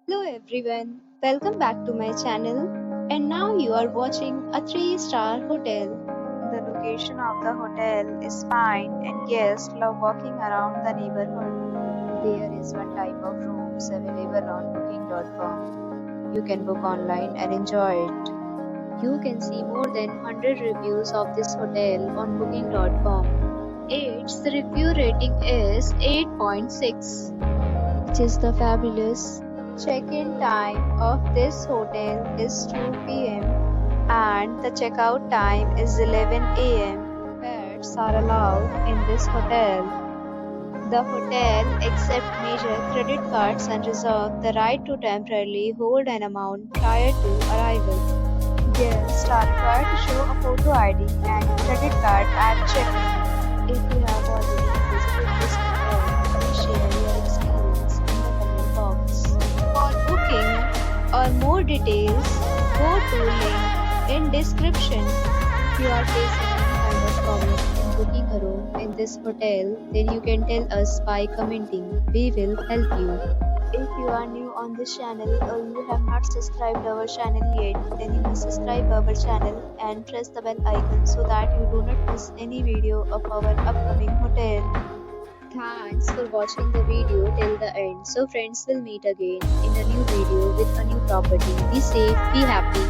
Hello everyone, welcome back to my channel. And now you are watching a 3-star hotel. The location of the hotel is fine and guests love walking around the neighborhood. There is one type of rooms available on booking.com. You can book online and enjoy it. You can see more than 100 reviews of this hotel on booking.com. Its review rating is 8.6, which is the fabulous. Check-in time of this hotel is 2 p.m. and the checkout time is 11 a.m. Pets are allowed in this hotel. The hotel accepts major credit cards and reserves the right to temporarily hold an amount prior to arrival. Guests are required to show a photo ID and credit card at check-in. If you have already visited this hotel, please share your experience in the comment box. For booking or more details, go to link in description. If you are facing any kind of problem in booking a room in this hotel, then you can tell us by commenting. We will help you. If you are new on this channel or you have not subscribed our channel yet, then you must subscribe our channel and press the bell icon so that you do not miss any video of our upcoming hotel. Thanks for watching the video till the end. So friends, will meet again in a new video with a new property. Be safe, be happy.